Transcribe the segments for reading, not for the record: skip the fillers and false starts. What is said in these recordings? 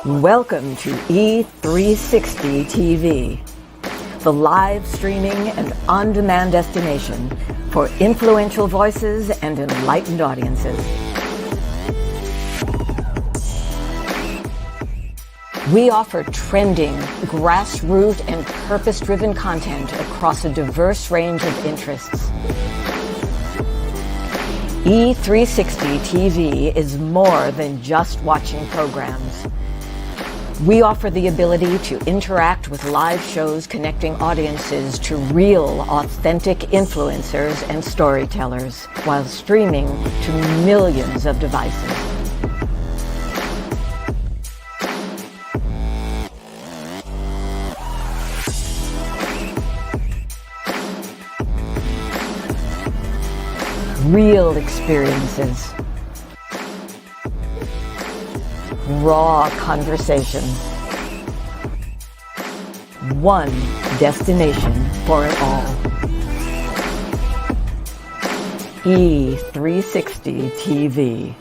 Welcome to E360 TV, the live streaming and on-demand destination for influential voices and enlightened audiences. We offer trending, grassroots, and purpose-driven content across a diverse range of interests. E360 TV is more than just watching programs. We offer the ability to interact with live shows connecting audiences to real, authentic influencers and storytellers while streaming to millions of devices. Real experiences. Raw conversation. One destination for it all. E360 TV.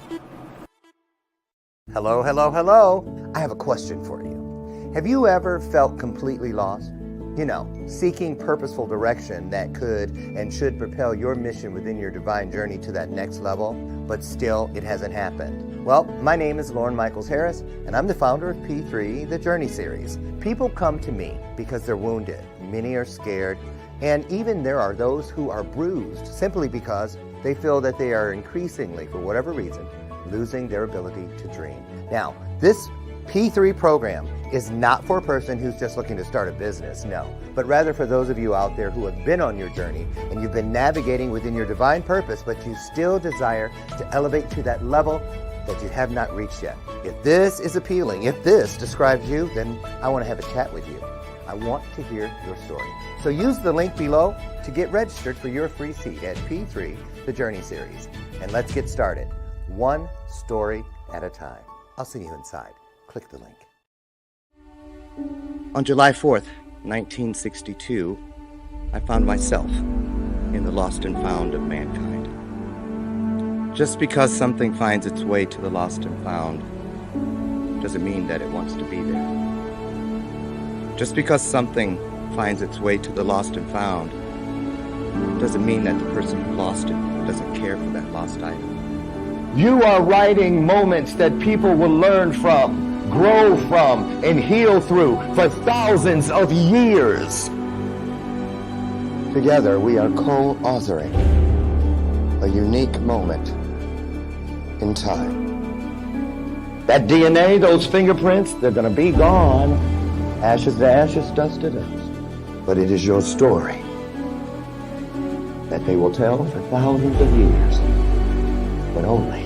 Hello, hello, hello. I have a question for you. Have you ever felt completely lost? You know, seeking purposeful direction that could and should propel your mission within your divine journey to that next level, but still it hasn't happened. Well, my name is Lauren Michaels Harris, and I'm the founder of P3, the Journey Series. People come to me because they're wounded. Many are scared, and even there are those who are bruised simply because they feel that they are increasingly, for whatever reason, losing their ability to dream. Now, this P3 program is not for a person who's just looking to start a business, no, but rather for those of you out there who have been on your journey and you've been navigating within your divine purpose, but you still desire to elevate to that level that you have not reached yet. If this is appealing, if this describes you, then I want to have a chat with you. I want to hear your story. So use the link below to get registered for your free seat at P3, the Journey Series. And let's get started, one story at a time. I'll see you inside. Click the link. On July 4th, 1962, I found myself in the lost and found of mankind. Just because something finds its way to the lost and found doesn't mean that it wants to be there. Just because something finds its way to the lost and found doesn't mean that the person who lost it doesn't care for that lost item. You are writing moments that people will learn from, grow from, and heal through for thousands of years. Together, we are co-authoring a unique moment in time. That DNA, those fingerprints, they're going to be gone. Ashes to ashes, dust to dust. But it is your story that they will tell for thousands of years, but only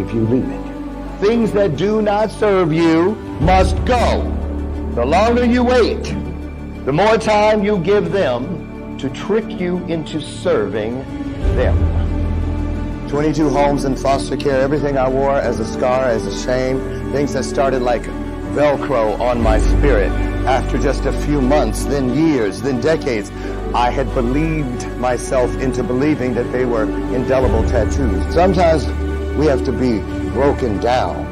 if you leave it. Things that do not serve you must go. The longer you wait, the more time you give them to trick you into serving them. 22 homes in foster care, everything I wore as a scar, as a shame, things that started like Velcro on my spirit. After just a few months, then years, then decades, I had believed myself into believing that they were indelible tattoos. Sometimes we have to be broken down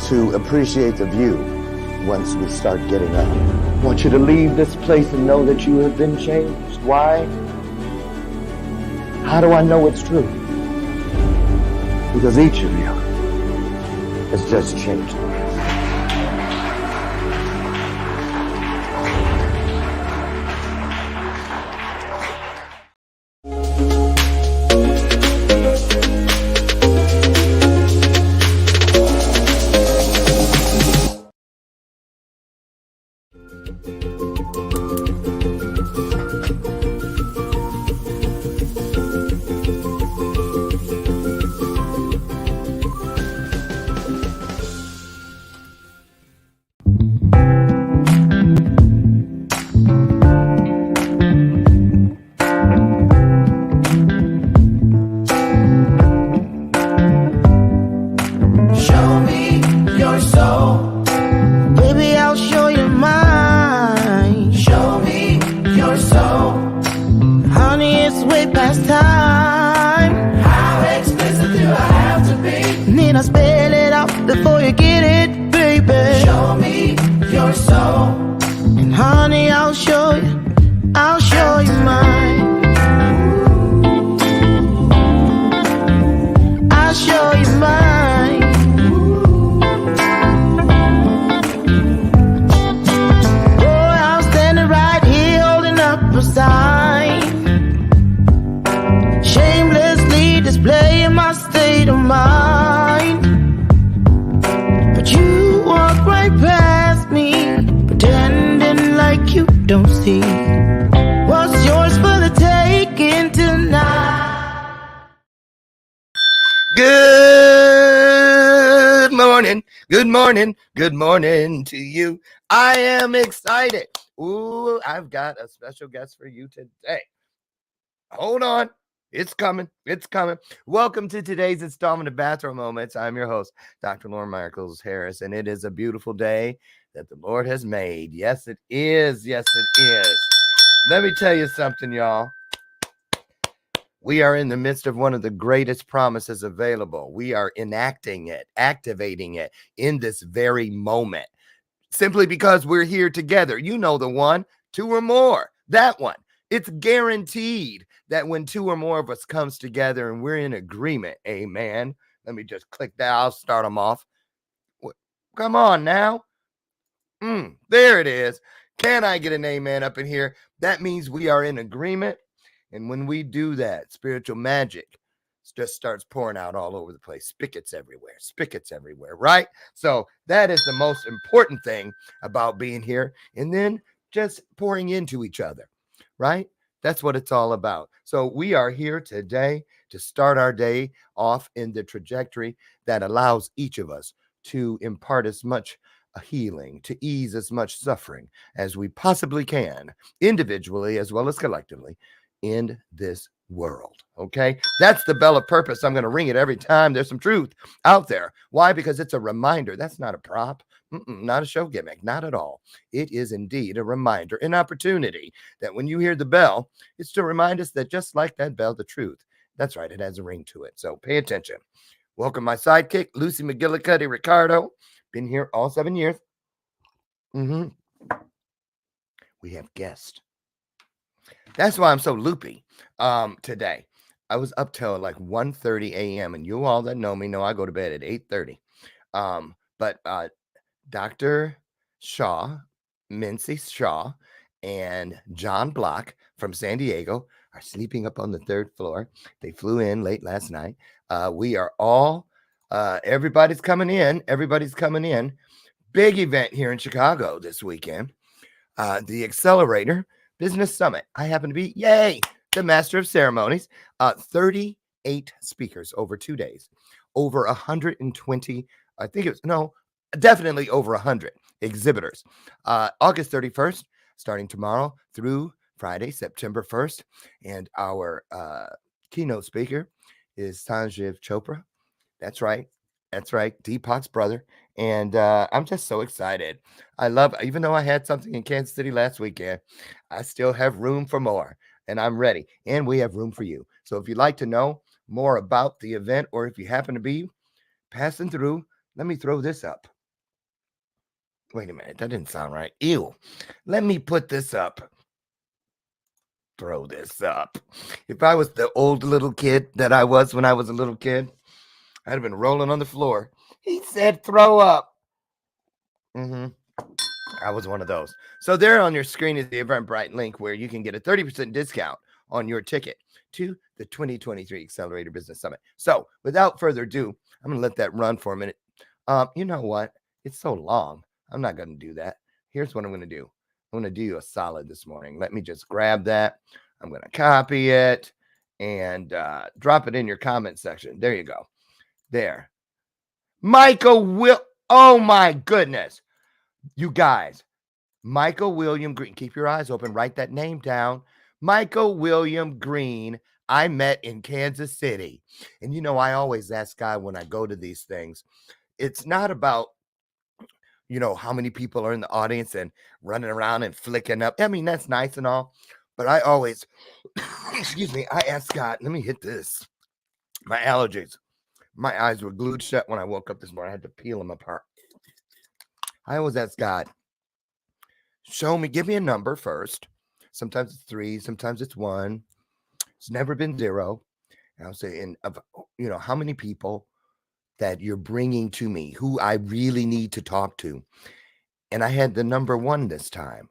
to appreciate the view once we start getting up. I want you to leave this place and know that you have been changed. Why? How do I know it's true? Because each of you has just changed. Need I spell it out before morning, good morning, good morning to you. I am excited. Ooh, I've got a special guest for you today. Hold on. It's coming. It's coming. Welcome to today's installment of Bathrobe Moments. I'm your host, Dr. Lauren Michaels Harris, and it is a beautiful day that the Lord has made. Yes, it is. Yes, it is. Let me tell you something, y'all. We are in the midst of one of the greatest promises available. We are enacting it, activating it in this very moment, simply because we're here together. You know the one, two or more, that one. It's guaranteed that when two or more of us comes together and we're in agreement, amen. Let me just click that. I'll start them off. Come on now. There it is. Can I get an amen up in here? That means we are in agreement. And when we do that, spiritual magic just starts pouring out all over the place. Spigots everywhere, right? So that is the most important thing about being here. And then just pouring into each other, right? That's what it's all about. So we are here today to start our day off in the trajectory that allows each of us to impart as much healing, to ease as much suffering as we possibly can, individually as well as collectively, in this world. Okay, that's the bell of purpose. I'm going to ring it every time there's some truth out there. Why? Because it's a reminder. That's not a prop, not a show gimmick, not at all. It is indeed a reminder, an opportunity that when you hear the bell, it's to remind us that just like that bell, the truth. That's right, it has a ring to it. So pay attention. Welcome my sidekick, Lucy McGillicuddy Ricardo. Been here all 7 years. We have guests. That's why I'm so loopy today. I was up till like 1:30 a.m. and you all that know me know I go to bed at 8:30. But Dr. Shaw, Mincy Shaw, and John Block from San Diego are sleeping up on the 3rd floor. They flew in late last night. We are all, everybody's coming in. Everybody's coming in. Big event here in Chicago this weekend. The Accelerator Business Summit. I happen to be, the master of ceremonies. 38 speakers over 2 days, over 120. I think definitely over 100 exhibitors. August 31st, starting tomorrow through Friday, September 1st. And our keynote speaker is Sanjeev Chopra. That's right. Deepak's brother. And I'm just so excited. Even though I had something in Kansas City last weekend, I still have room for more and I'm ready. And we have room for you. So if you'd like to know more about the event, or if you happen to be passing through, let me throw this up. Wait a minute. That didn't sound right. Ew. Let me put this up. Throw this up. If I was the old little kid that I was when I was a little kid, I'd have been rolling on the floor. He said, throw up. I was one of those. So there on your screen is the Eventbrite link where you can get a 30% discount on your ticket to the 2023 Accelerator Business Summit. So without further ado, I'm going to let that run for a minute. You know what? It's so long. I'm not going to do that. Here's what I'm going to do. I'm going to do you a solid this morning. Let me just grab that. I'm going to copy it and drop it in your comment section. There you go. There. Oh my goodness. You guys, Michael William Green, keep your eyes open, write that name down. Michael William Green, I met in Kansas City. And I always ask God when I go to these things, it's not about, how many people are in the audience and running around and flicking up. I mean, that's nice and all, but I always, I ask God, let me hit this. My allergies. My eyes were glued shut when I woke up this morning. I had to peel them apart. I always ask God, give me a number first. Sometimes it's 3, sometimes it's 1. It's never been 0. And I'll say, how many people that you're bringing to me who I really need to talk to. And I had the number 1 this time.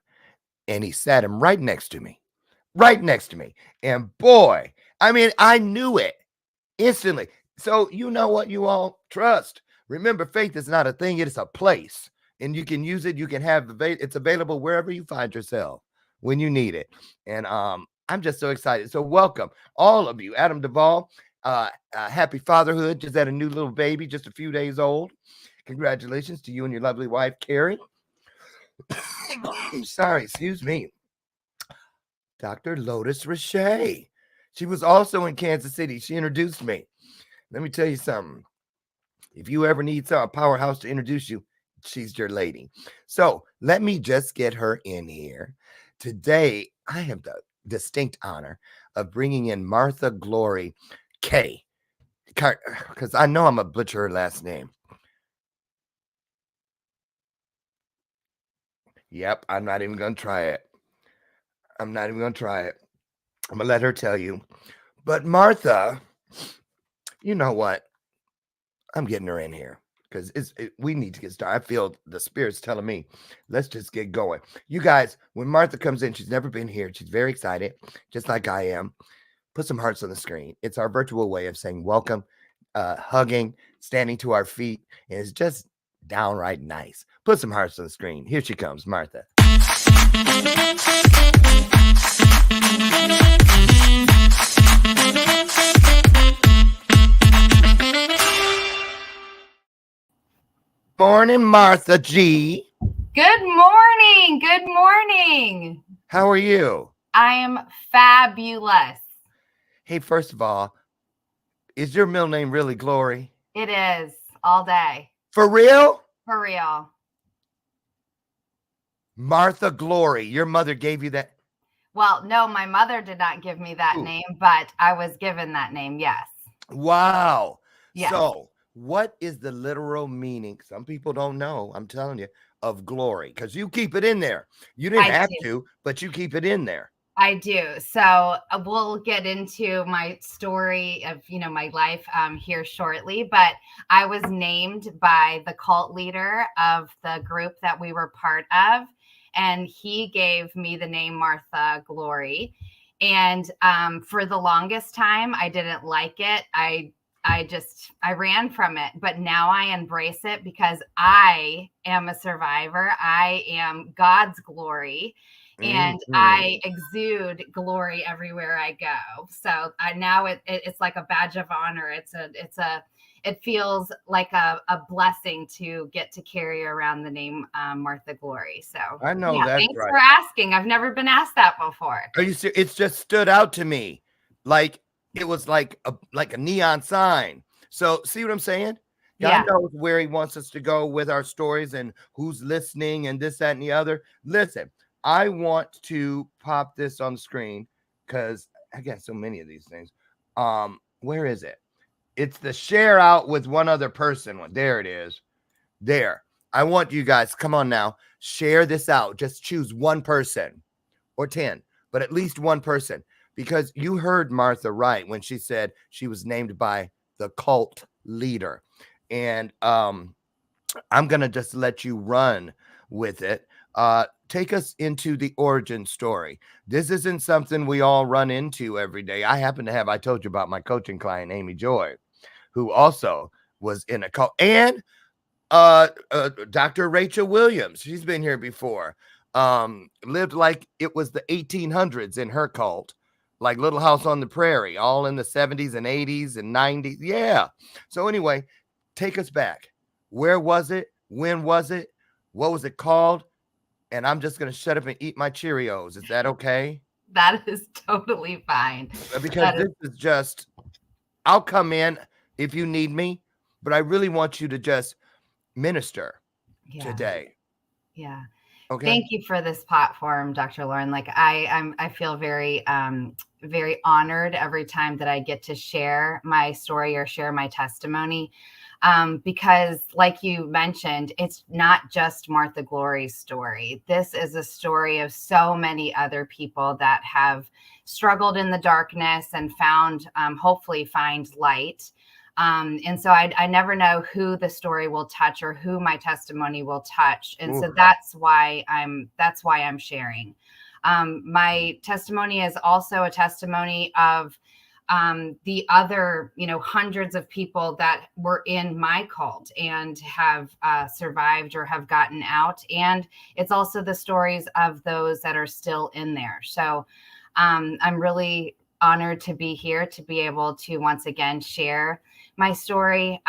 And he sat him right next to me. And boy, I knew it instantly. So you know what, you all trust. Remember, faith is not a thing. It is a place. And you can use it. You can have it's available wherever you find yourself when you need it. And I'm just so excited. So welcome all of you. Adam Duvall, happy fatherhood. Just had a new little baby, just a few days old. Congratulations to you and your lovely wife, Carrie. Sorry, excuse me. Dr. Lotus Richey. She was also in Kansas City. She introduced me. Let me tell you something. If you ever need a powerhouse to introduce you, she's your lady. So let me just get her in here. Today, I have the distinct honor of bringing in Martha Glory K. Because I know I'm going to butcher her last name. Yep, I'm not even going to try it. I'm not even going to try it. I'm going to let her tell you. But Martha, you know what? I'm getting her in here because we need to get started. I feel the Spirit's telling me, let's just get going. You guys, when Martha comes in, she's never been here. She's very excited, just like I am. Put some hearts on the screen. It's our virtual way of saying welcome, hugging, standing to our feet. And it's just downright nice. Put some hearts on the screen. Here she comes, Martha. Morning, Martha G. Good morning. Good morning. How are you? I am fabulous. Hey, first of all, is your middle name really Glory? It is all day. For real? For real. Martha Glory. Your mother gave you that? Well, no, my mother did not give me that name, but I was given that name. Yes. Wow. Yes. So what is the literal meaning? Some people don't know, I'm telling you, of glory, because you keep it in there. You didn't have to, but you keep it in there. I do. So we'll get into my story of, my life here shortly, but I was named by the cult leader of the group that we were part of, and he gave me the name Martha Glory. And for the longest time, I didn't like it. I ran from it, but now I embrace it because I am a survivor. I am God's glory, and I exude glory everywhere I go. So it's like a badge of honor. It feels like a blessing to get to carry around the name Martha Glory. So I know that's thanks right. for asking. I've never been asked that before. Are you serious? It's just stood out to me. Like it was like a neon sign. So see what I'm saying? God knows where he wants us to go with our stories and who's listening and this, that, and the other. Listen, I want to pop this on the screen because I got so many of these things. Where is it? It's the share out with one other person one. There it is. There. I want you guys, come on now, share this out. Just choose one person or 10, but at least one person. Because you heard Martha right when she said she was named by the cult leader. And I'm going to just let you run with it. Take us into the origin story. This isn't something we all run into every day. I told you about my coaching client, Amy Joy, who also was in a cult. And Dr. Rachel Williams, she's been here before. Lived like it was the 1800s in her cult. Like Little House on the Prairie, all in the 70s and 80s and 90s. Yeah. So anyway, take us back. Where was it? When was it? What was it called? And I'm just going to shut up and eat my Cheerios. Is that okay? That is totally fine. Because this is just, I'll come in if you need me, but I really want you to just minister today. Yeah. Okay. Thank you for this platform, Dr. Lauren. Like I feel very, very honored every time that I get to share my story or share my testimony. Because like you mentioned, it's not just Martha Glory's story. This is a story of so many other people that have struggled in the darkness and hopefully find light. And so I never know who the story will touch or who my testimony will touch. And so that's why I'm sharing. My testimony is also a testimony of the other, hundreds of people that were in my cult and have survived or have gotten out. And it's also the stories of those that are still in there. So I'm really honored to be here to be able to once again share my story.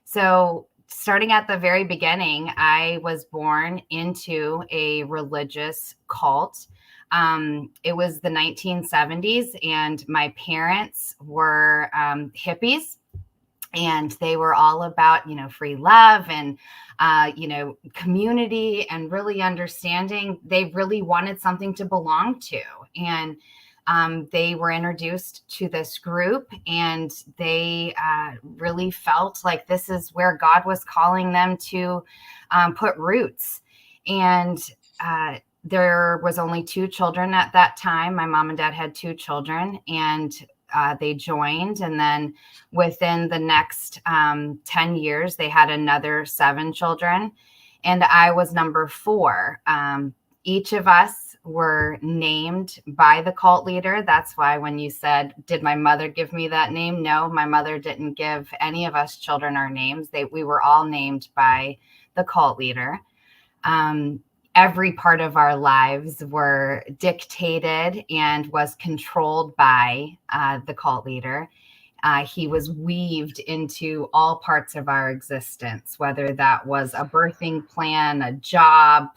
So starting at the very beginning, I was born into a religious cult. It was the 1970s, and my parents were hippies, and they were all about, free love and, community, and really understanding. They really wanted something to belong to. And they were introduced to this group, and they really felt like this is where God was calling them to put roots. And there was only 2 children at that time. My mom and dad had 2 children, and they joined. And then within the next 10 years, they had another 7 children. And I was number 4. Each of us were named by the cult leader. That's why when you said, did my mother give me that name? No, my mother didn't give any of us children our names. We were all named by the cult leader. Every part of our lives were dictated and was controlled by the cult leader. He was weaved into all parts of our existence, whether that was a birthing plan, a job,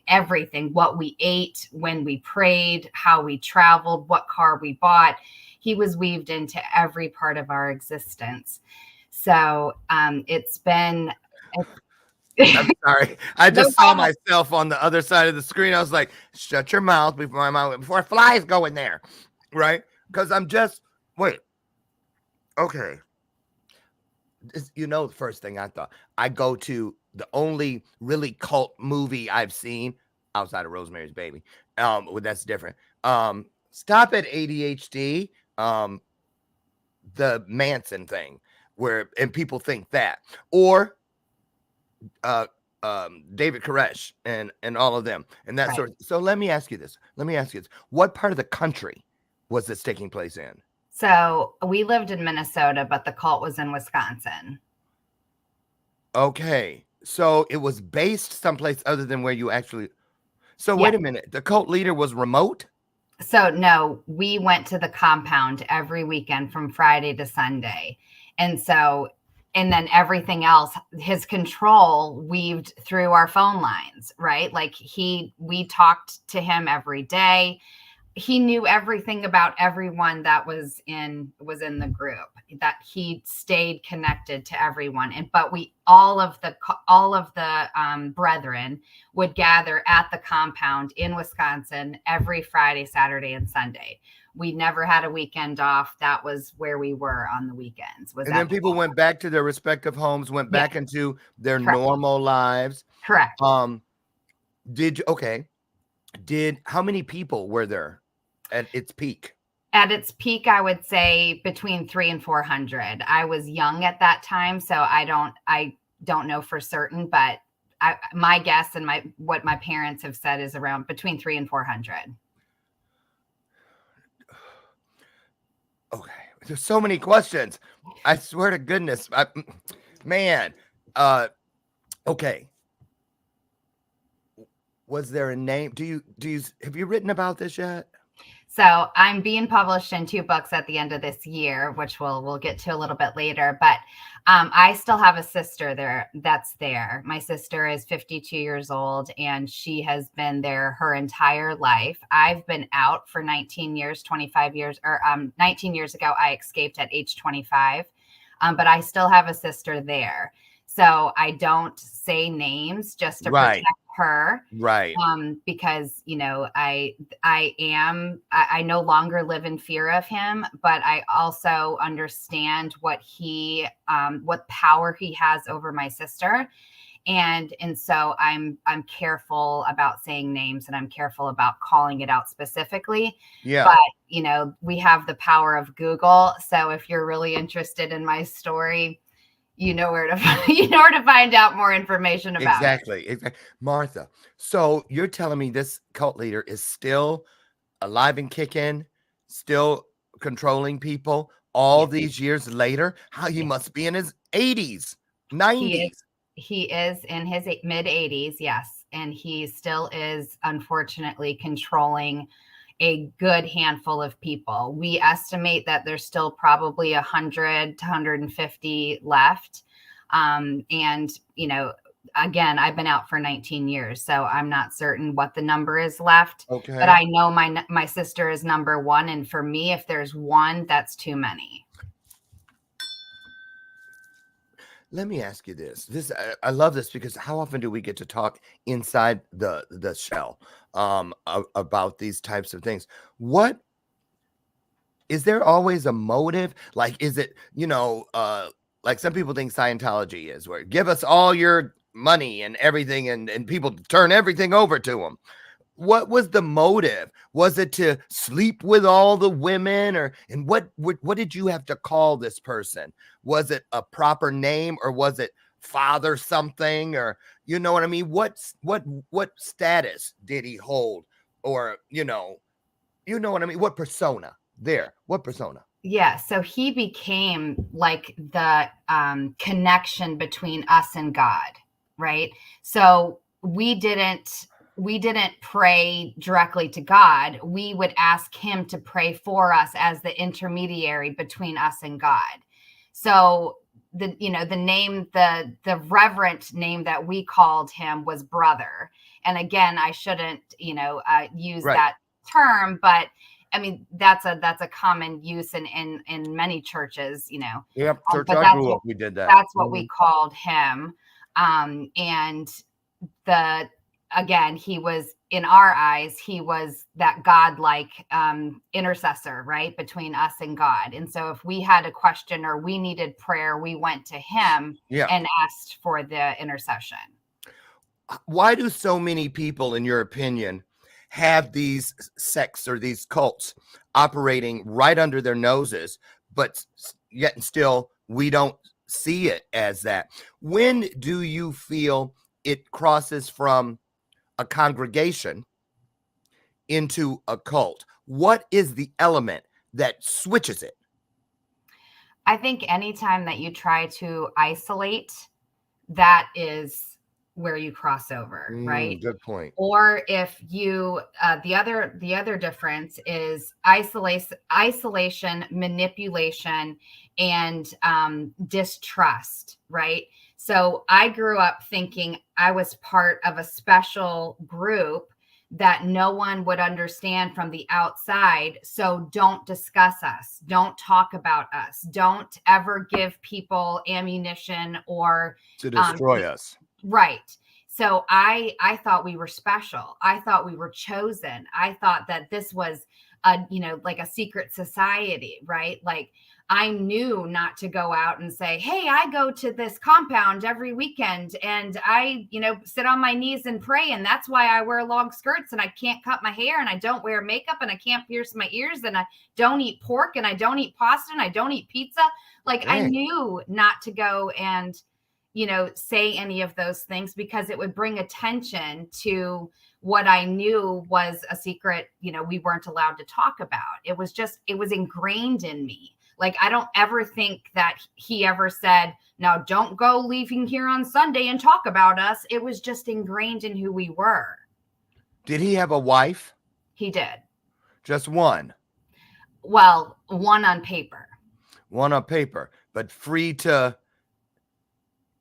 everything, what we ate, when we prayed, how we traveled, what car we bought. He was weaved into every part of our existence. So it's been... I'm sorry. I No just saw problem. myself on the other side of the screen. I was like, shut your mouth before flies go in there. Right? Because I'm just, wait. Okay. The first thing I thought, I go to the only really cult movie I've seen outside of Rosemary's Baby. Well, that's different. Stop it, ADHD. The Manson thing, and people think that, or David Koresh and all of them and that Right. sort of. So let me ask you this. What part of the country was this taking place in? So we lived in Minnesota, but the cult was in Wisconsin. Okay. So it was based someplace other than where you actually. So Yeah. wait a minute. The cult leader was remote? So no, we went to the compound every weekend from Friday to Sunday. And then everything else, his control weaved through our phone lines, right? Like we talked to him every day. He knew everything about everyone that was in the group, that he stayed connected to everyone. But all of the brethren would gather at the compound in Wisconsin every Friday, Saturday, and Sunday. We never had a weekend off. That was where we were on the weekends. And then people went back to their respective homes, went back into their Correct. normal lives. Correct. How many people were there at its peak? At its peak, I would say between 300 and 400. I was young at that time, so I don't know for certain, but my guess and what my parents have said is around between 300 and 400. Okay, there's so many questions. I swear to goodness, man. Okay. Was there a name? Have you written about this yet? So I'm being published in 2 books at the end of this year, which we'll get to a little bit later. But I still have a sister that's there. My sister is 52 years old, and she has been there her entire life. I've been out for 19 years, 25 years, or 19 years ago, I escaped at age 25. But I still have a sister there. So I don't say names just to protect her. Right. Because, I no longer live in fear of him, but I also understand what power he has over my sister. And so I'm careful about saying names, and I'm careful about calling it out specifically. Yeah. But, we have the power of Google. So if you're really interested in my story, you know where to find out more information about it. Exactly. Martha, so you're telling me this cult leader is still alive and kicking, still controlling people all these years later? How he must be in his 80s, 90s. He is in his mid 80s, yes. And he still is, unfortunately, controlling a good handful of people. We estimate that there's still probably 100 to 150 left. And, again, I've been out for 19 years, so I'm not certain what the number is left. Okay. But I know my sister is number one. And for me, if there's one, that's too many. Let me ask you this. I love this because how often do we get to talk inside the shell about these types of things? What is there always a motive? Like, is it, like some people think Scientology is where give us all your money and everything and people turn everything over to them. What was the motive? Was it to sleep with all the women and what did you have to call this person? Was it a proper name or was it father something or you know what I mean? What status did he hold or you know what I mean? What persona? What persona? Yeah, so he became like the connection between us and God, right? So we didn't pray directly to God. We would ask him to pray for us as the intermediary between us and God. So the name, the reverent name that we called him was brother. And again, I shouldn't, use Right. that term, but I mean, that's a common use in many churches, Yep. Church but I grew up, we did that. that's what we called him. And again, he was, in our eyes, he was that godlike intercessor, right, between us and God. And so if we had a question or we needed prayer, we went to him and asked for the intercession. Why do so many people, in your opinion, have these sects or these cults operating right under their noses, but yet and still we don't see it as that? When do you feel it crosses from a congregation into a cult? What is the element that switches it? I think anytime that you try to isolate, that is where you cross over, right? Good point. Or if you, the other difference is isolation, manipulation, and distrust, right? So I grew up thinking I was part of a special group that no one would understand from the outside. So don't discuss us. Don't talk about us. Don't ever give people ammunition or to destroy us. Right. So I thought we were special. I thought we were chosen. I thought that this was like a secret society, right? Like I knew not to go out and say, hey, I go to this compound every weekend and I, sit on my knees and pray. And that's why I wear long skirts and I can't cut my hair and I don't wear makeup and I can't pierce my ears and I don't eat pork and I don't eat pasta and I don't eat pizza. Like I knew not to go and, say any of those things because it would bring attention to what I knew was a secret, we weren't allowed to talk about. It was ingrained in me. Like, I don't ever think that he ever said, now don't go leaving here on Sunday and talk about us. It was just ingrained in who we were. Did he have a wife? He did. Just one? Well, one on paper. One on paper, but free to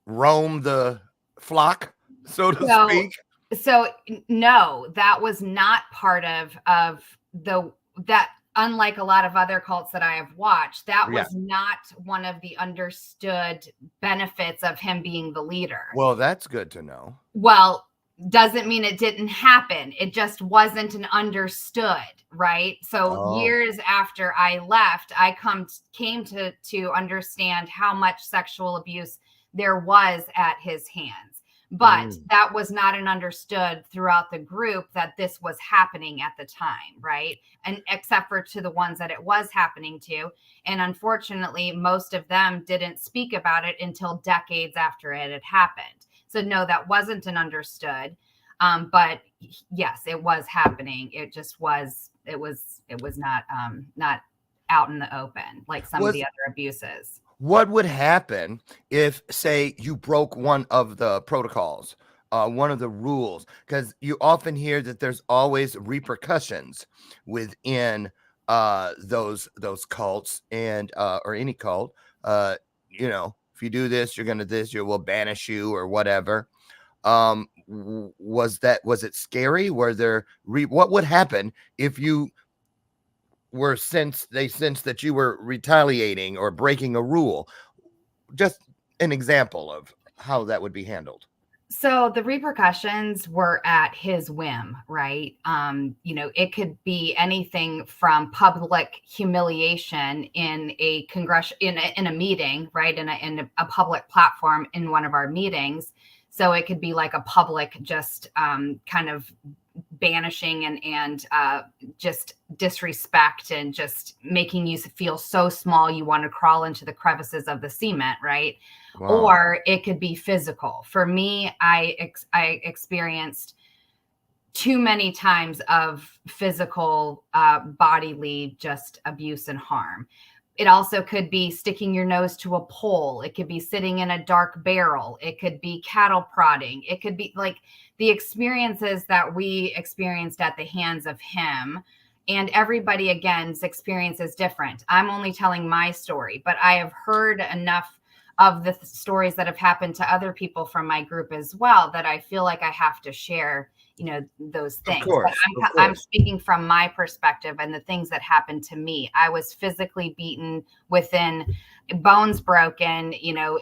roam the flock, so to speak. So no, that was not part of that. Unlike a lot of other cults that I have watched, that was not one of the understood benefits of him being the leader. Well, that's good to know. Well, doesn't mean it didn't happen. It just wasn't an understood, right? So years after I left, I came to understand how much sexual abuse there was at his hands. But that was not an understood throughout the group that this was happening at the time, right? And except for to the ones that it was happening to. And unfortunately, most of them didn't speak about it until decades after it had happened. So no, that wasn't an understood. But yes, it was happening. It just was, it was not out in the open like some of the other abuses. What would happen if, say, you broke one of the protocols, one of the rules? Because you often hear that there's always repercussions within those cults and or any cult, if you do this, you're going to this, you will banish you or whatever. Was it scary? Were there, what would happen if you they sensed that you were retaliating or breaking a rule? Just an example of how that would be handled. So the repercussions were at his whim, right? It could be anything from public humiliation in a in a meeting, right? In a public platform in one of our meetings. So it could be like a public, just kind of banishing and just disrespect and just making you feel so small you want to crawl into the crevices of the cement, right? Wow. Or it could be physical. For me, I experienced too many times of physical bodily just abuse and harm. It also could be sticking your nose to a pole. It could be sitting in a dark barrel. It could be cattle prodding. It could be like the experiences that we experienced at the hands of him. And everybody, again's experience is different. I'm only telling my story, but I have heard enough of the stories that have happened to other people from my group as well that I feel like I have to share, those things. Of course. I'm speaking from my perspective and the things that happened to me. I was physically beaten, within bones broken,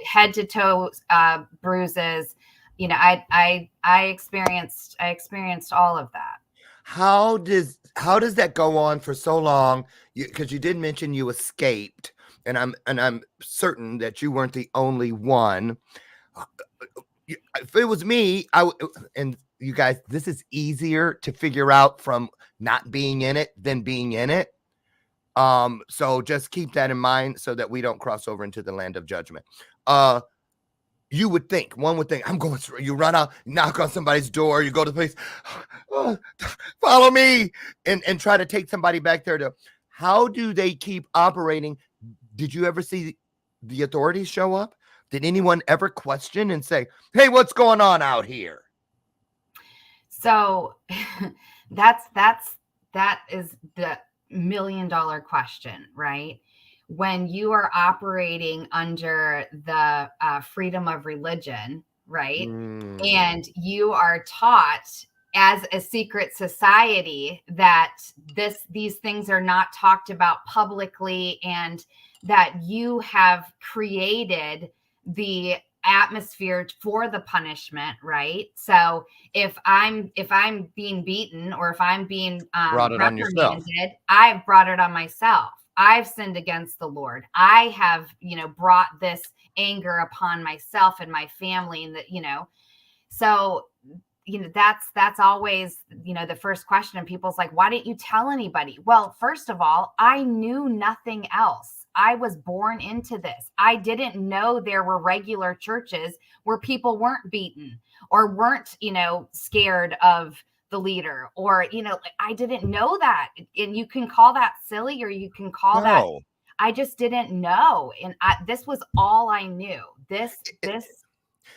head to toe bruises. I experienced all of that. How does that go on for so long? Because you did mention you escaped, and I'm certain that you weren't the only one. If it was me, and you guys, this is easier to figure out from not being in it than being in it. So just keep that in mind so that we don't cross over into the land of judgment. One would think, I'm going through, you run out, knock on somebody's door, you go to the place, follow me, and try to take somebody back there how do they keep operating? Did you ever see the authorities show up? Did anyone ever question and say, hey, what's going on out here? So that is the $1 million question, right? When you are operating under the freedom of religion, right? And you are taught as a secret society that these things are not talked about publicly, and that you have created the atmosphere for the punishment, right? So if I'm being beaten, or if I'm being reprimanded, I've brought it on myself. I've sinned against the Lord. I have, brought this anger upon myself and my family, and so that's always, the first question. And people's like, why didn't you tell anybody? Well, first of all, I knew nothing else. I was born into this. I didn't know there were regular churches where people weren't beaten or weren't, scared of the leader, or, I didn't know that. And you can call that silly, or you can call that, I just didn't know. And this was all I knew. This,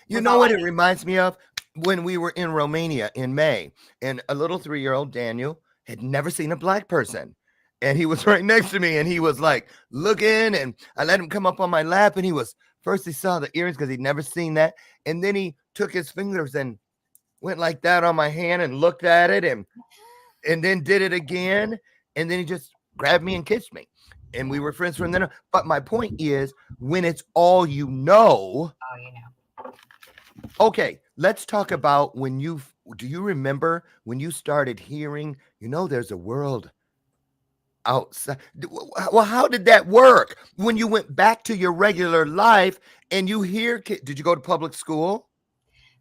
what it reminds me of? When we were in Romania in May, and a little 3-year-old Daniel had never seen a black person. And he was right next to me, and he was like looking, and I let him come up on my lap, and he saw the earrings because he'd never seen that. And then he took his fingers and went like that on my hand and looked at it, and then did it again. And then he just grabbed me and kissed me. And we were friends from then on. But my point is, when it's all you know. Okay, let's talk about do you remember when you started hearing, there's a world outside? Well, how did that work when you went back to your regular life and you hear? Did you go to public school?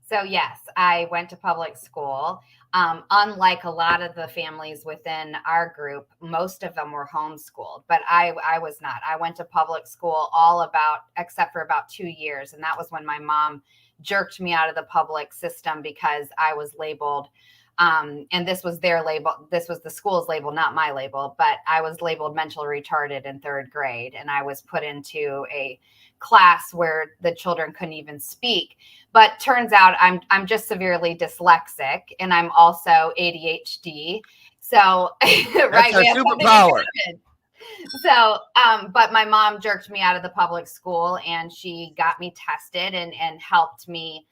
So yes, I went to public school. Unlike a lot of the families within our group, most of them were homeschooled, but I was not. I went to public school except for about 2 years. And that was when my mom jerked me out of the public system because I was labeled, and this was their label. This was the school's label, not my label, but I was labeled mentally retarded in 3rd grade. And I was put into a class where the children couldn't even speak. But turns out I'm just severely dyslexic, and I'm also ADHD. So that's our superpower. So, but my mom jerked me out of the public school, and she got me tested and helped me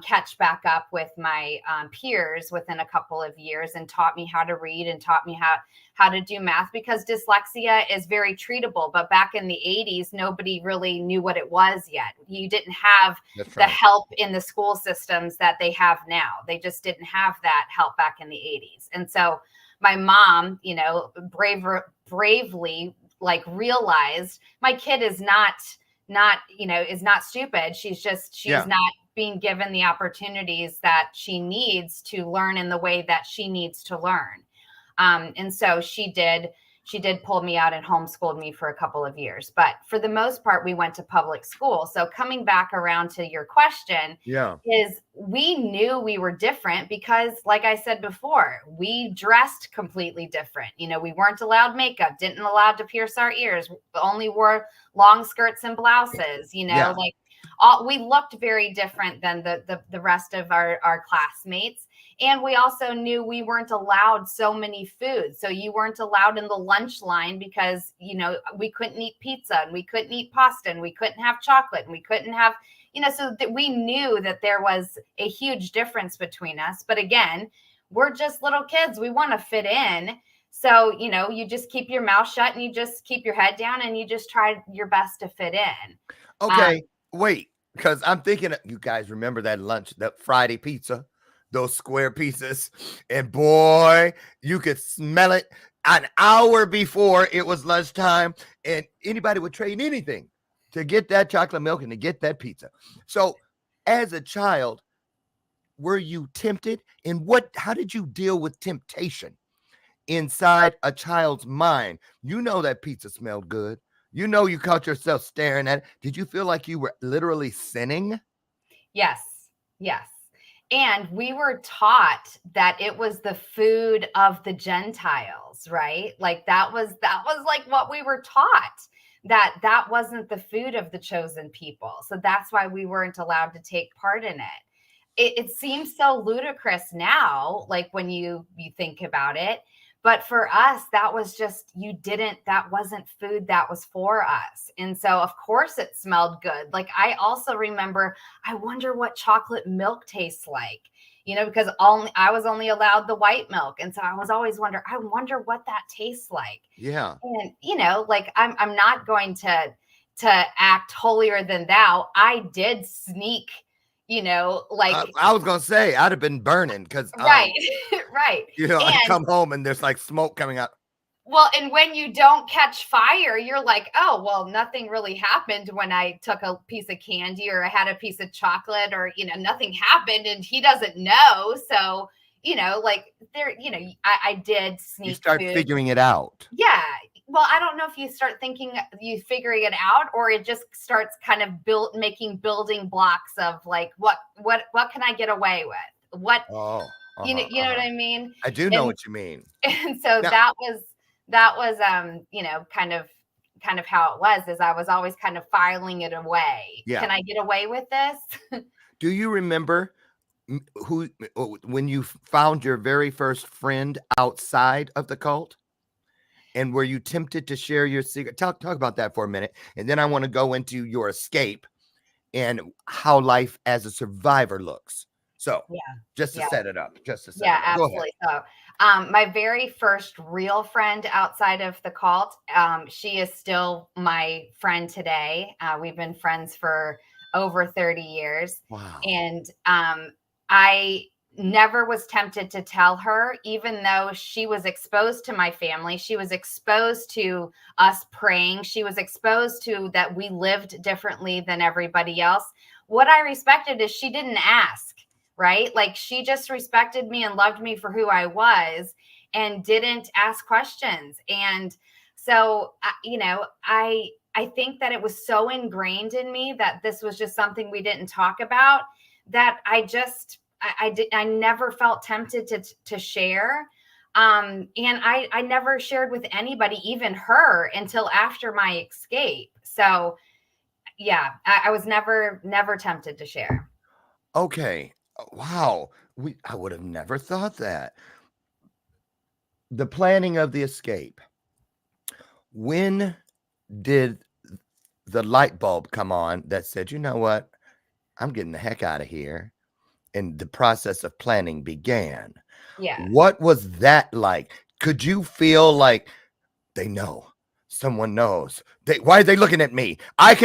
catch back up with my peers within a couple of years, and taught me how to read and taught me how to do math, because dyslexia is very treatable. But back in the 80s, nobody really knew what it was yet. You didn't have That's the right. help in the school systems that they have now. They just didn't have that help back in the 80s. And so my mom, bravely like realized my kid is not stupid. She's Yeah. not being given the opportunities that she needs to learn in the way that she needs to learn. And so she did pull me out and homeschooled me for a couple of years. But for the most part, we went to public school. So coming back around to your question, Yeah. is we knew we were different because, like I said before, we dressed completely different. We weren't allowed makeup, didn't allowed to pierce our ears, only wore long skirts and blouses, Yeah. like we looked very different than the rest of our classmates. And we also knew we weren't allowed so many foods. So you weren't allowed in the lunch line because, we couldn't eat pizza, and we couldn't eat pasta, and we couldn't have chocolate, and we couldn't have, so that we knew that there was a huge difference between us. But again, we're just little kids. We want to fit in. So, you just keep your mouth shut, and you just keep your head down, and you just try your best to fit in. Okay. Wait, because I'm thinking you guys remember that lunch, that Friday pizza, those square pieces, and boy, you could smell it an hour before it was lunchtime, and anybody would trade anything to get that chocolate milk and to get that pizza. So, as a child, were you tempted? And how did you deal with temptation inside a child's mind? That pizza smelled good. You caught yourself staring at it. Did you feel like you were literally sinning? Yes. Yes. And we were taught that it was the food of the Gentiles, right? Like that was like what we were taught, that wasn't the food of the chosen people. So that's why we weren't allowed to take part in it. It seems so ludicrous now, like when you think about it. But for us, that was just, that wasn't food that was for us. And so, of course, it smelled good. Like, I also remember, I wonder what chocolate milk tastes like, because I was only allowed the white milk. And so I was always I wonder what that tastes like. Yeah. And, like, I'm not going to act holier than thou. I did sneak, like, I was gonna say I'd have been burning because right, right. I And come home and there's like smoke coming out. well, and when you don't catch fire, you're like, oh, well, nothing really happened when I took a piece of candy or I had a piece of chocolate, or, nothing happened, and he doesn't know. So, like there, I did sneak You start food. figuring it out. Yeah. Well, I don't know if you start figuring it out, or it just starts kind of building blocks of like, what can I get away with? What, Oh, you know what I mean? I do know what you mean. And so Now- that was kind of how it was, is I was always kind of filing it away. Yeah. Can I get away with this? Do you remember when you found your very first friend outside of the cult? And were you tempted to share your secret? Talk about that for a minute. And then I want to go into your escape and how life as a survivor looks. So just to set it up. Absolutely. So my very first real friend outside of the cult, she is still my friend today. We've been friends for over 30 years. Wow. And I never was tempted to tell her, even though she was exposed to my family. She was exposed to us praying. She was exposed to that we lived differently than everybody else. What I respected is she didn't ask, right? Like, she just respected me and loved me for who I was and didn't ask questions. And so, I think that it was so ingrained in me that this was just something we didn't talk about, that I never felt tempted to share. And I never shared with anybody, even her, until after my escape. So yeah, I was never tempted to share. Okay. Wow. I would have never thought that. The planning of the escape. When did the light bulb come on that said, you know what? I'm getting the heck out of here. And the process of planning began. Yes. What was that like? Could you feel like they know? Someone knows. Why are they looking at me? I'm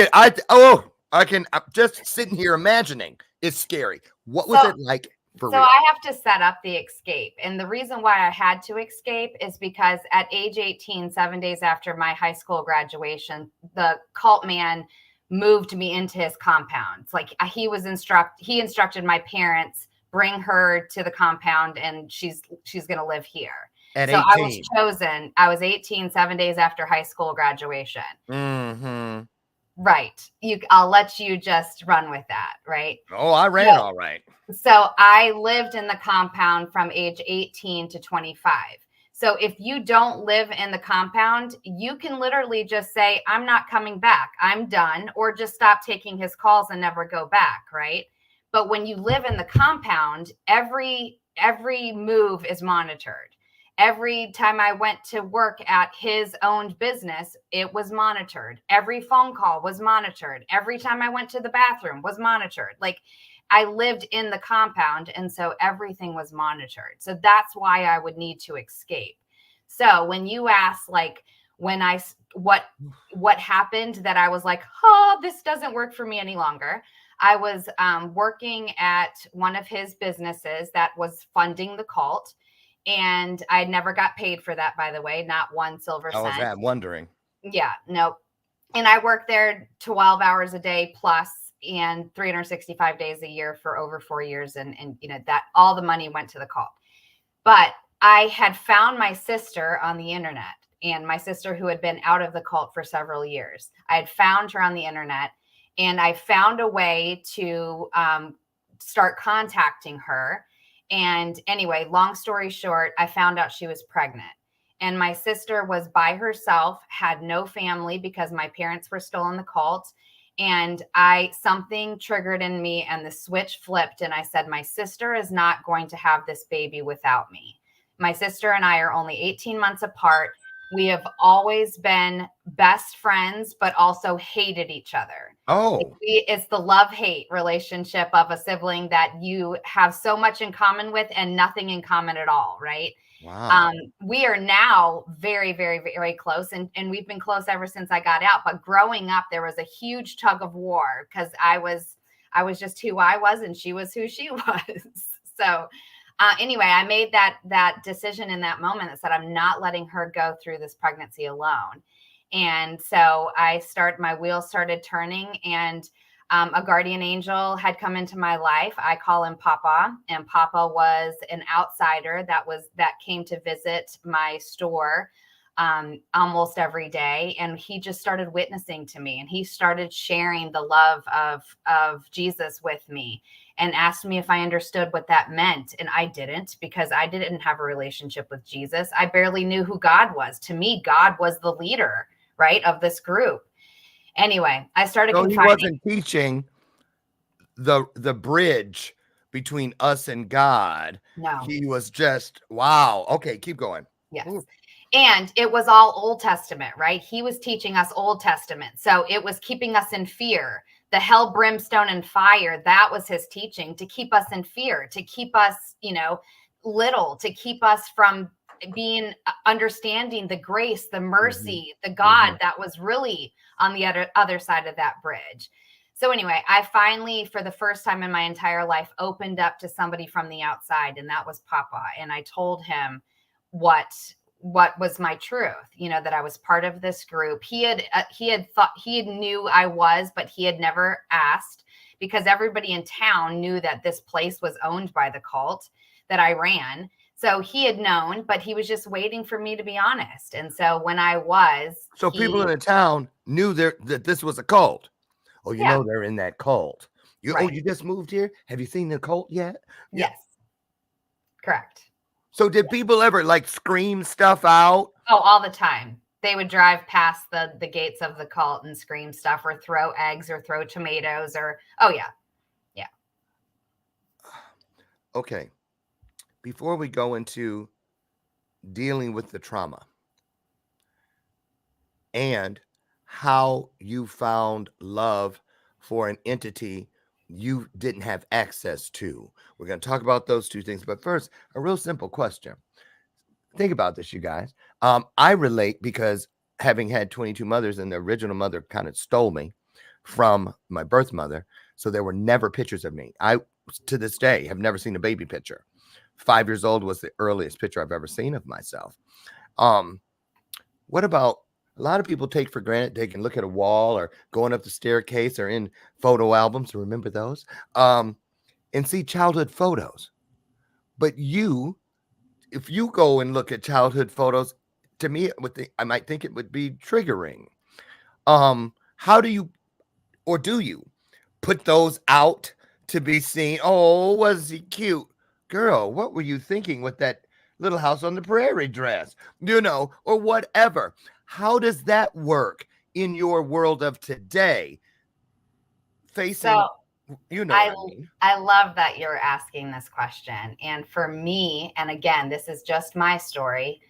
just sitting here imagining. It's scary. What was So, it like for so real? I have to set up the escape. And the reason why I had to escape is because at age 18, 7 days after my high school graduation, the cult man moved me into his compound. It's like he instructed my parents, bring her to the compound and she's going to live here. At So I was 18. chosen. I was 18, 7 days after high school graduation. Mm-hmm. Right. I'll let you just run with that. Right. Oh, I ran all right. So I lived in the compound from age 18 to 25. So if you don't live in the compound, you can literally just say, I'm not coming back. I'm done, or just stop taking his calls and never go back. Right. But when you live in the compound, every move is monitored. Every time I went to work at his owned business, it was monitored. Every phone call was monitored. Every time I went to the bathroom was monitored. Like, I lived in the compound, and so everything was monitored. So that's why I would need to escape. So when you ask, like, what happened that I was like, oh, this doesn't work for me any longer. I was working at one of his businesses that was funding the cult. And I never got paid for that, by the way, not one silver I was cent. wondering. Yeah, no. And I worked there 12 hours a day plus and 365 days a year for over 4 years. And that all the money went to the cult. But I had found my sister on the internet, and my sister who had been out of the cult for several years. I had found her on the internet, and I found a way to start contacting her. And anyway, long story short, I found out she was pregnant. And my sister was by herself, had no family because my parents were still in the cult. And something triggered in me and the switch flipped. And I said, my sister is not going to have this baby without me. My sister and I are only 18 months apart. We have always been best friends, but also hated each other. Oh, It's the love-hate relationship of a sibling that you have so much in common with and nothing in common at all, right? wow. We are now very, very, very close, and we've been close ever since I got out. But growing up, there was a huge tug of war because I was just who I was, and she was who she was. So anyway, I made that decision in that moment that said, I'm not letting her go through this pregnancy alone. And so my wheels started turning, and a guardian angel had come into my life. I call him Papa, and Papa was an outsider that came to visit my store almost every day. And he just started witnessing to me, and he started sharing the love of Jesus with me and asked me if I understood what that meant. And I didn't, because I didn't have a relationship with Jesus. I barely knew who God was. To me, God was the leader, right, of this group. Anyway, I started So he confiding. wasn't teaching the bridge between us and God. No. He was just, wow. Okay, keep going. Yes. Ooh. And it was all Old Testament, right? He was teaching us Old Testament. So it was keeping us in fear. The hell, brimstone, and fire, that was his teaching, to keep us in fear, to keep us, little, to keep us from being understanding the grace, the mercy, the God that was really on the other side of that bridge. So anyway, I finally, for the first time in my entire life, opened up to somebody from the outside, and that was Papa. And I told him what was my truth, that I was part of this group. He had thought, he knew I was, but he had never asked, because everybody in town knew that this place was owned by the cult that I ran. So he had known, but he was just waiting for me to be honest. And so when I was, So people in the town knew that this was a cult. Oh, Yeah. they're in that cult. Right. You just moved here? Have you seen the cult yet? Yes. Correct. So did people ever like scream stuff out? Oh, all the time. They would drive past the gates of the cult and scream stuff, or throw eggs, or throw tomatoes, or, oh yeah. Yeah. Okay. Before we go into dealing with the trauma, and how you found love for an entity you didn't have access to. We're going to talk about those two things. But first, a real simple question. Think about this, you guys. I relate because having had 22 mothers, and the original mother kind of stole me from my birth mother. So there were never pictures of me. I, to this day, have never seen a baby picture. 5 years old was the earliest picture I've ever seen of myself. What about a lot of people take for granted they can look at a wall or going up the staircase or in photo albums, remember those, and see childhood photos. But if you go and look at childhood photos, to me, I might think it would be triggering. How do you, or do you, put those out to be seen? Oh, was he cute? Girl, what were you thinking with that Little House on the Prairie dress? Or whatever. How does that work in your world of today? Facing, So what I I mean. I love that you're asking this question. And for me, and again, this is just my story.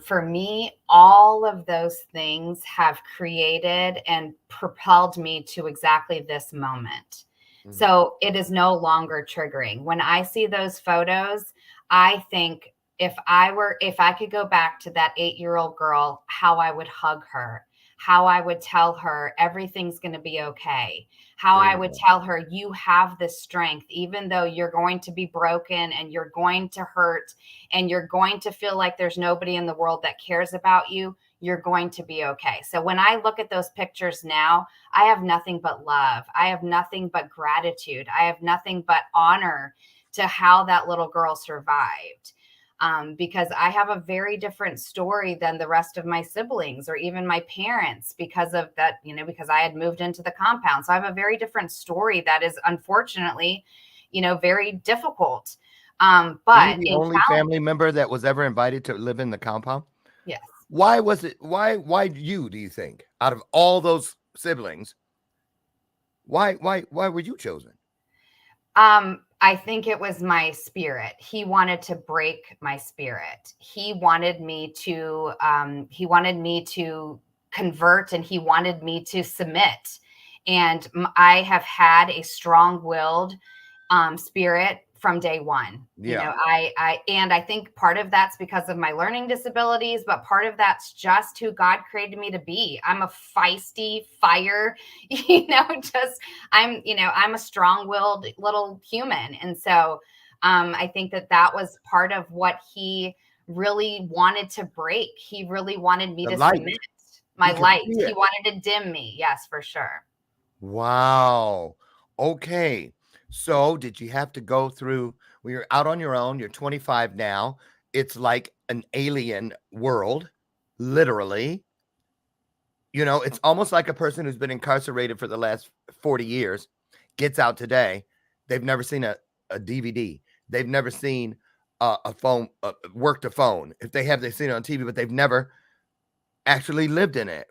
For me, all of those things have created and propelled me to exactly this moment. So it is no longer triggering. When I see those photos, I think if I could go back to that 8-year-old girl, how I would hug her, how I would tell her everything's going to be okay, how There I you would go. tell her you have the strength, even though you're going to be broken and you're going to hurt and you're going to feel like there's nobody in the world that cares about you, you're going to be okay. So when I look at those pictures now, I have nothing but love. I have nothing but gratitude. I have nothing but honor to how that little girl survived. Because I have a very different story than the rest of my siblings or even my parents because of that, because I had moved into the compound. So I have a very different story that is unfortunately, very difficult. Were you But the in only family member that was ever invited to live in the compound? yes. Why was it? Why you, do you think, out of all those siblings, why were you chosen? I think it was my spirit. He wanted to break my spirit. He wanted me to convert and he wanted me to submit. And I have had a strong-willed spirit from day one. Yeah. And I think part of that's because of my learning disabilities, but part of that's just who God created me to be. I'm a feisty fire, I'm a strong-willed little human. And so I think that was part of what he really wanted to break. He really wanted me The to light. submit He my could light. see He it. wanted to dim me. Yes, for sure. Wow. Okay. So did you have to go through when you're out on your own? You're 25 now. It's like an alien world, literally. It's almost like a person who's been incarcerated for the last 40 years gets out today. They've never seen a DVD. They've never seen a phone, worked a phone. If they have, they've seen it on TV, but they've never actually lived in it.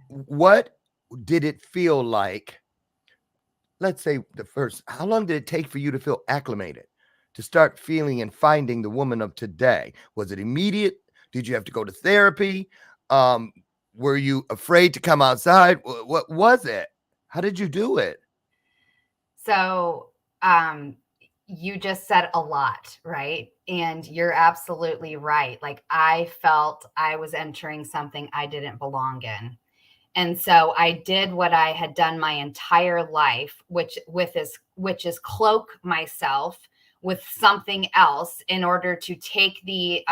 What did it feel like? Let's say how long did it take for you to feel acclimated, to start feeling and finding the woman of today? Was it immediate? Did you have to go to therapy? Um, were you afraid to come outside? What was it? How did you do it? So, you just said a lot, right? And you're absolutely right. Like I felt I was entering something I didn't belong in. And so I did what I had done my entire life, which is cloak myself with something else in order to take the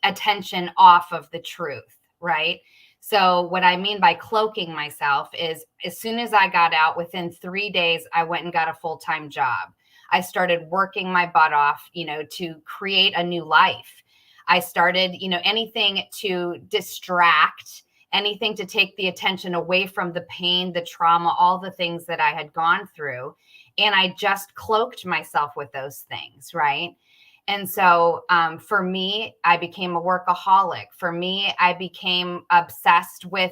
attention off of the truth, right? So what I mean by cloaking myself is as soon as I got out, within 3 days, I went and got a full-time job. I started working my butt off, to create a new life. I started, anything to distract, anything to take the attention away from the pain, the trauma, all the things that I had gone through. And I just cloaked myself with those things, right? And so for me, I became a workaholic. For me, I became obsessed with,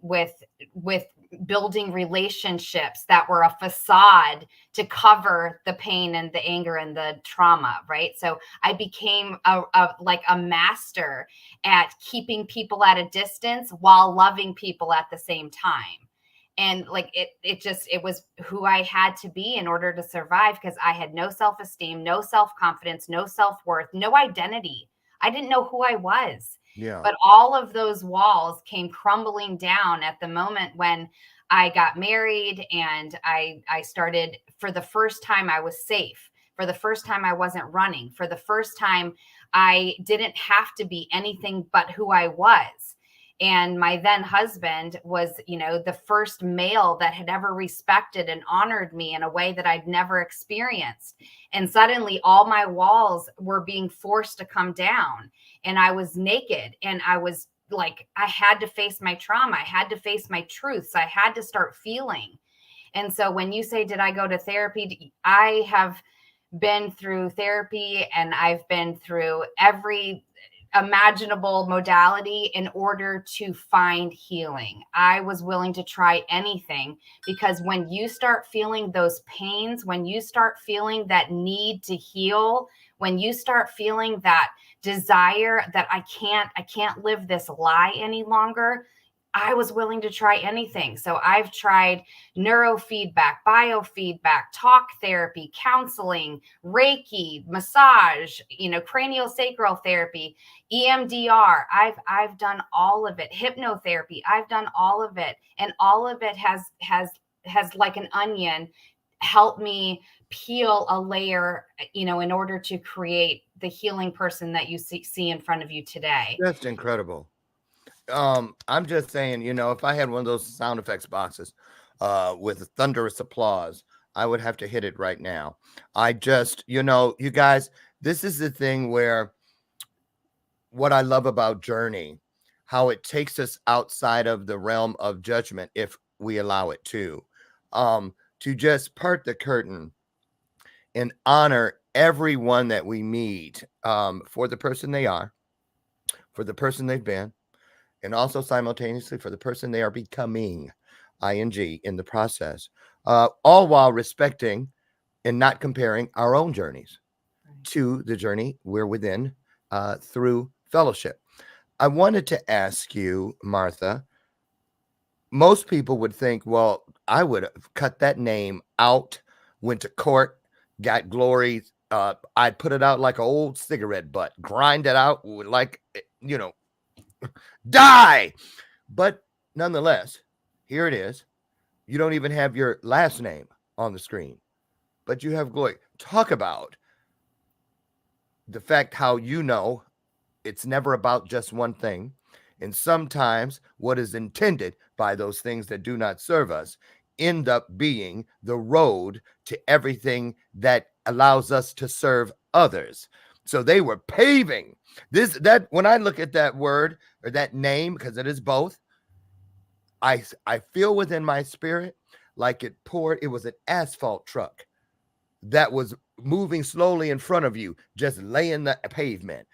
with building relationships that were a facade to cover the pain and the anger and the trauma, right? So I became like a master at keeping people at a distance while loving people at the same time. And like it was who I had to be in order to survive, because I had no self-esteem, no self-confidence, no self-worth, no identity. I didn't know who I was. Yeah. But all of those walls came crumbling down at the moment when I got married, and I started, for the first time I was safe. For the first time I wasn't running. For the first time I didn't have to be anything but who I was. And my then husband was, the first male that had ever respected and honored me in a way that I'd never experienced. And suddenly all my walls were being forced to come down, and I was naked, and I was like, I had to face my trauma. I had to face my truths. I had to start feeling. And so when you say, did I go to therapy? I have been through therapy, and I've been through every imaginable modality in order to find healing. I was willing to try anything, because when you start feeling those pains, when you start feeling that need to heal, when you start feeling that desire that I can't live this lie any longer, I was willing to try anything. So I've tried neurofeedback, biofeedback, talk therapy, counseling, Reiki, massage, craniosacral therapy, EMDR. I've done all of it. Hypnotherapy. I've done all of it. And all of it has like an onion helped me peel a layer, in order to create the healing person that you see in front of you today. That's incredible. I'm just saying, if I had one of those sound effects boxes with thunderous applause, I would have to hit it right now. I just, you guys, this is the thing where what I love about Journey, how it takes us outside of the realm of judgment, if we allow it to just part the curtain and honor everyone that we meet for the person they are, for the person they've been, and also simultaneously for the person they are becoming, ing, in the process, all while respecting and not comparing our own journeys to the journey we're within through fellowship. I wanted to ask you, Martha, most people would think, well, I would have cut that name out, went to court, got glory. I'd put it out like an old cigarette butt, grind it out like, die. But nonetheless, here it is. You don't even have your last name on the screen, but you have glory. Talk about the fact how it's never about just one thing. And sometimes what is intended by those things that do not serve us end up being the road to everything that allows us to serve others. So they were paving that when I look at that word or that name, because it is both, I feel within my spirit like it was an asphalt truck that was moving slowly in front of you, just laying the pavement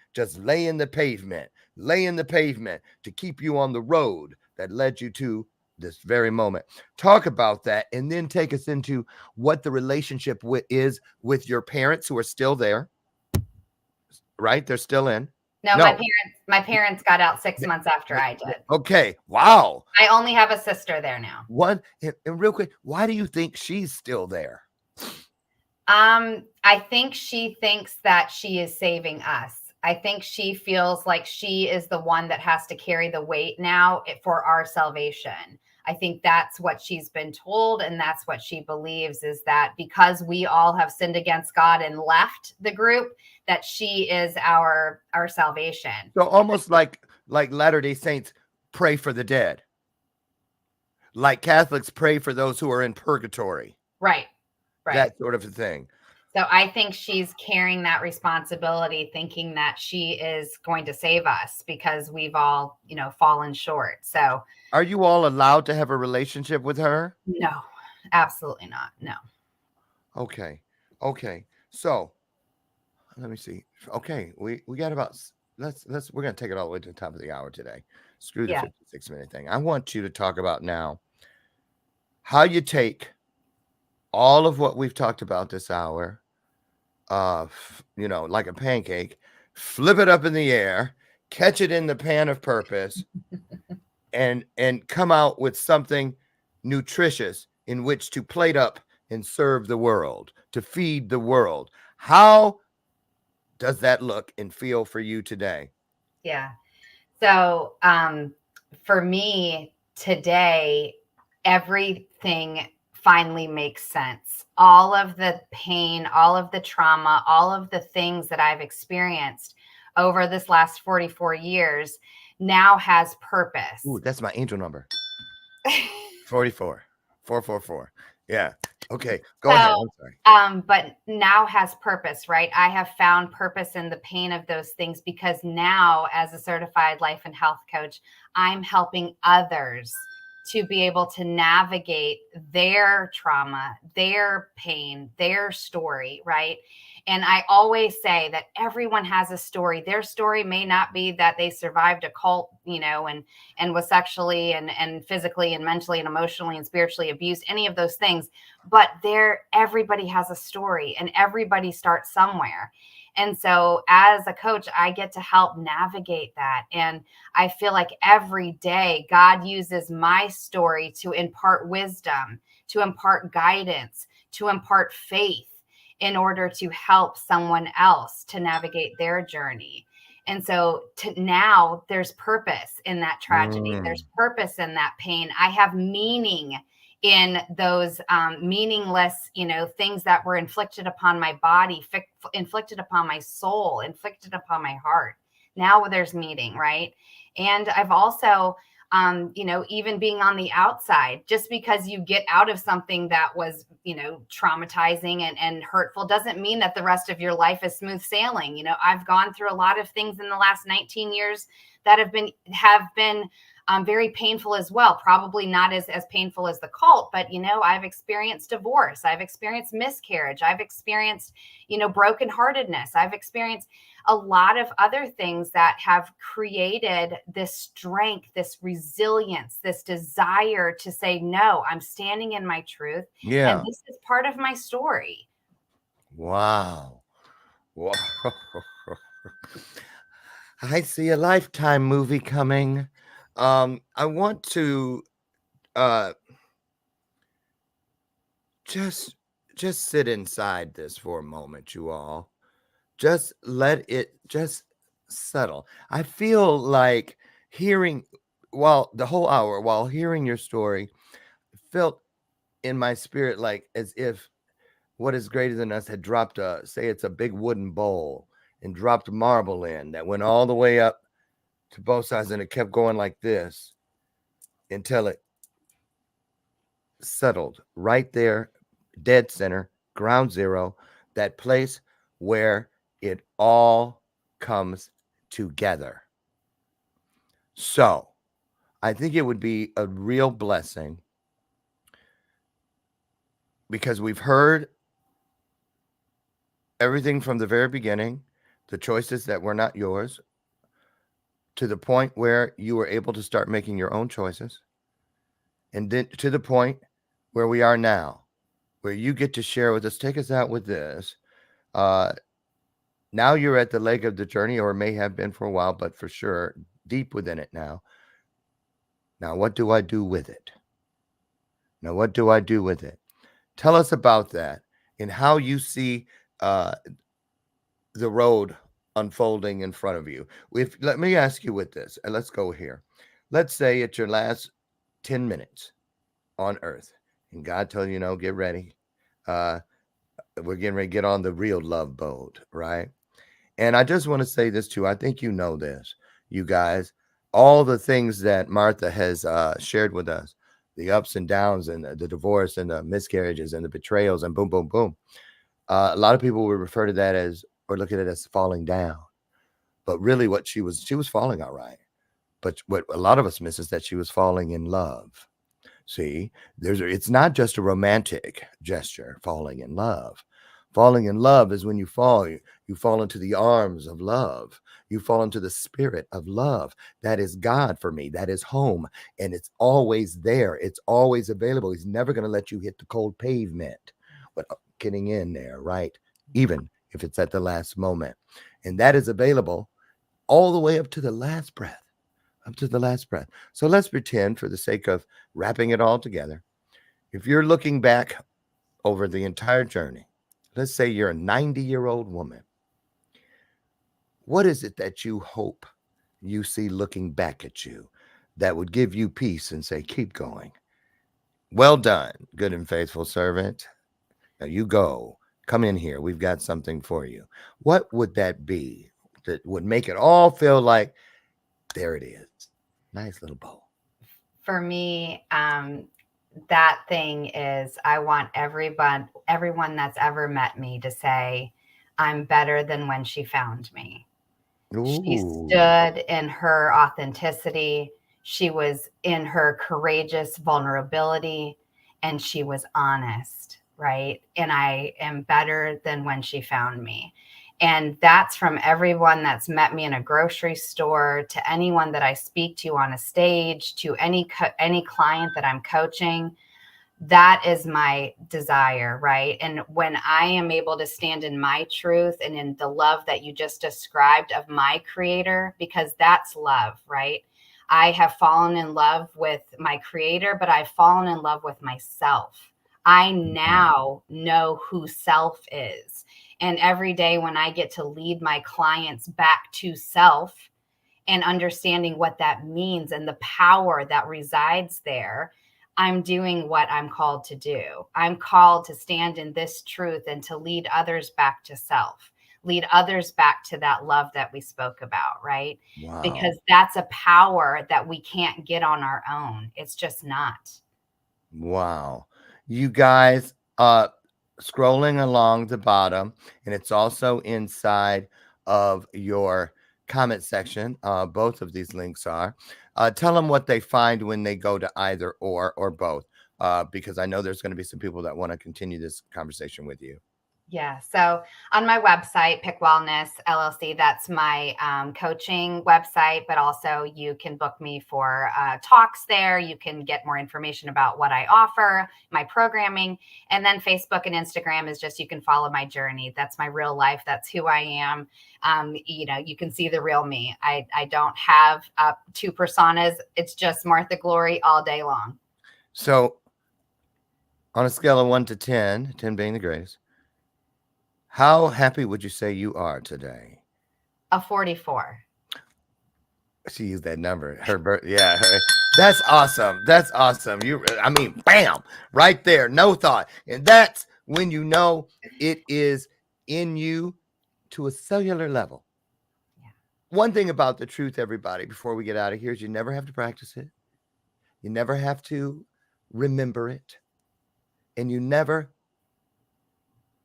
to keep you on the road that led you to this very moment. Talk about that, and then take us into what the relationship is with your parents who are still there, right? They're still in. No, my parents got out 6 months after I did. Okay. Wow. I only have a sister there now. And real quick, why do you think she's still there? I think she thinks that she is saving us. I think she feels like she is the one that has to carry the weight now for our salvation. I think that's what she's been told, and that's what she believes, is that because we all have sinned against God and left the group, that she is our salvation. So almost like Latter-day Saints pray for the dead, like Catholics pray for those who are in purgatory. Right. That sort of a thing. So I think she's carrying that responsibility, thinking that she is going to save us because we've all, fallen short. So are you all allowed to have a relationship with her? No, absolutely not. No. Okay. So let me see. Okay. We got about, we're going to take it all the way to the top of the hour today. Screw the 56-minute thing. I want you to talk about now how you take all of what we've talked about this hour, like a pancake, flip it up in the air, catch it in the pan of purpose, and come out with something nutritious in which to plate up and serve the world, to feed the world. How does that look and feel for you today? Yeah. So for me today, everything finally makes sense. All of the pain, all of the trauma, all of the things that I've experienced over this last 44 years now has purpose. Ooh, that's my angel number. 44. 444. Yeah. Okay. Go ahead. I'm sorry. But now has purpose, right? I have found purpose in the pain of those things because now, as a certified life and health coach, I'm helping others to be able to navigate their trauma, their pain, their story, right? And I always say that everyone has a story. Their story may not be that they survived a cult, and was sexually and physically and mentally and emotionally and spiritually abused, any of those things. But everybody has a story and everybody starts somewhere. And so as a coach, I get to help navigate that. And I feel like every day God uses my story to impart wisdom, to impart guidance, to impart faith in order to help someone else to navigate their journey. And so now there's purpose in that tragedy. There's purpose in that pain. I have meaning in those meaningless, things that were inflicted upon my body, inflicted upon my soul, inflicted upon my heart. Now there's meaning, right? And I've also, even being on the outside, just because you get out of something that was, traumatizing and hurtful doesn't mean that the rest of your life is smooth sailing. I've gone through a lot of things in the last 19 years that have been very painful as well. Probably not as painful as the cult, but, I've experienced divorce. I've experienced miscarriage. I've experienced, brokenheartedness. I've experienced a lot of other things that have created this strength, this resilience, this desire to say, no, I'm standing in my truth. Yeah. And this is part of my story. Wow. Wow. I see a Lifetime movie coming. I want to just sit inside this for a moment, you all. Just let it just settle. I feel like the whole hour while hearing your story, felt in my spirit like as if what is greater than us had dropped say it's a big wooden bowl and dropped marble in that went all the way up to both sides, and it kept going like this until it settled right there, dead center, ground zero, that place where it all comes together. So I think it would be a real blessing, because we've heard everything from the very beginning, the choices that were not yours, to the point where you were able to start making your own choices, and then to the point where we are now, where you get to share with us, take us out with this. Now you're at the leg of the journey, or may have been for a while, but for sure deep within it now. Now, what do I do with it? Tell us about that and how you see the road unfolding in front of you. Let me ask you with this, and let's go here. Let's say it's your last 10 minutes on earth, and God told you, get ready. We're getting ready to get on the real love boat, right? And I just want to say this too. I think you know this, you guys, all the things that Martha has shared with us, the ups and downs and the divorce and the miscarriages and the betrayals and boom, boom, boom. A lot of people would refer to that as, or look at it as falling down. But really what she was falling all right. But what a lot of us miss is that she was falling in love. See, it's not just a romantic gesture, falling in love. Falling in love is when you fall. You fall into the arms of love. You fall into the spirit of love. That is God for me. That is home. And it's always there. It's always available. He's never going to let you hit the cold pavement without getting in there, right? Even if it's at the last moment. And that is available all the way up to the last breath. Up to the last breath. So let's pretend, for the sake of wrapping it all together, if you're looking back over the entire journey, let's say you're a 90-year-old woman. What is it that you hope you see looking back at you that would give you peace and say, keep going? Well done, good and faithful servant. Now you go. Come in here. We've got something for you. What would that be that would make it all feel like, there it is? Nice little bow. For me, that thing is, I want everyone that's ever met me to say, I'm better than when she found me. She Ooh. stood in her authenticity. She was in her courageous vulnerability, and she was honest, right? And I am better than when she found me. And that's from everyone that's met me in a grocery store, to anyone that I speak to on a stage, to any client that I'm coaching. That is my desire, right? And when I am able to stand in my truth and in the love that you just described of my creator, because that's love, right? I have fallen in love with my creator, but I've fallen in love with myself. I now know who self is. And every day when I get to lead my clients back to self and understanding what that means and the power that resides there, I'm doing what I'm called to do. I'm called to stand in this truth and to lead others back to self, lead others back to that love that we spoke about, right? Wow. Because that's a power that we can't get on our own. It's just not. Wow. You guys, scrolling along the bottom, and it's also inside of your comment section. Both of these links are. Tell them what they find when they go to either or both, because I know there's going to be some people that want to continue this conversation with you. Yeah. So on my website, Pick Wellness LLC, that's my coaching website, but also you can book me for talks there. You can get more information about what I offer, my programming. And then Facebook and Instagram is just, you can follow my journey. That's my real life. That's who I am. You can see the real me. I don't have two personas. It's just Martha Glory all day long. So on a scale of 1 to 10, 10 being the greatest, how happy would you say you are today? A 44. She used that number. Yeah. That's awesome. That's awesome. Bam, right there. No thought. And that's when you know it is in you to a cellular level. Yeah. One thing about the truth, everybody, before we get out of here, is you never have to practice it. You never have to remember it. And you never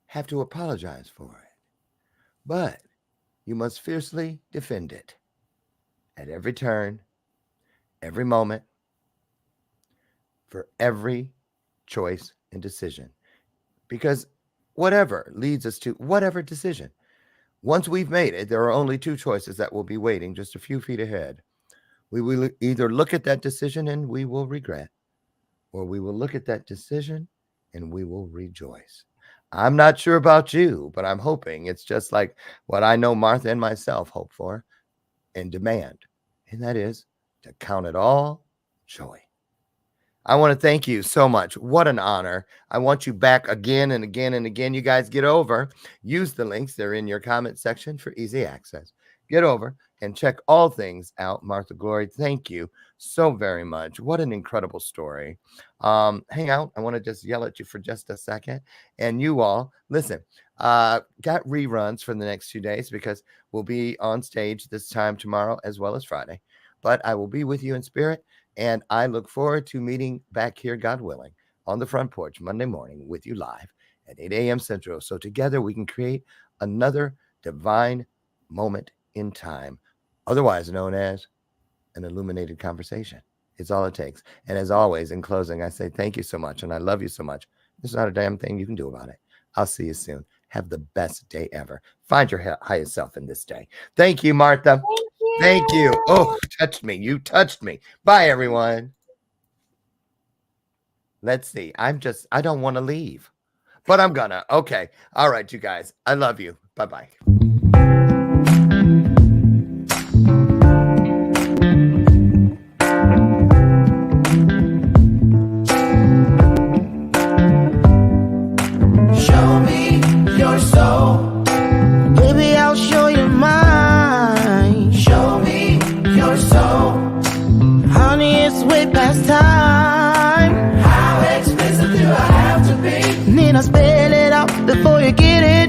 have to apologize for it. But you must fiercely defend it at every turn, every moment, for every choice and decision. Because whatever leads us to whatever decision, once we've made it, there are only two choices that will be waiting just a few feet ahead. We will either look at that decision and we will regret, or we will look at that decision and we will rejoice. I'm not sure about you, but I'm hoping it's just like what I know Martha and myself hope for and demand, and that is to count it all joy. I want to thank you so much. What an honor. I want you back again and again and again. You guys get over, use the links. They're in your comment section for easy access. Get over and check all things out. Martha Glory, thank you so very much. What an incredible story. Hang out. I want to just yell at you for just a second. And you all, listen, got reruns for the next 2 days because we'll be on stage this time tomorrow as well as Friday. But I will be with you in spirit. And I look forward to meeting back here, God willing, on the front porch Monday morning with you live at 8 a.m. Central. So together we can create another divine moment in time, otherwise known as an illuminated conversation. It's all it takes. And as always, in closing, I say thank you so much. And I love you so much. There's not a damn thing you can do about it. I'll see you soon. Have the best day ever. Find your highest self in this day. Thank you, Martha. Thank you. Oh, touched me. You touched me. Bye, everyone. Let's see. I don't want to leave, but I'm gonna. Okay. All right, you guys. I love you. Bye-bye. Show me your soul. Baby, I'll show you mine. Show me your soul. Honey, it's way past time. How expensive do I have to be? Need I spell it out before you get it?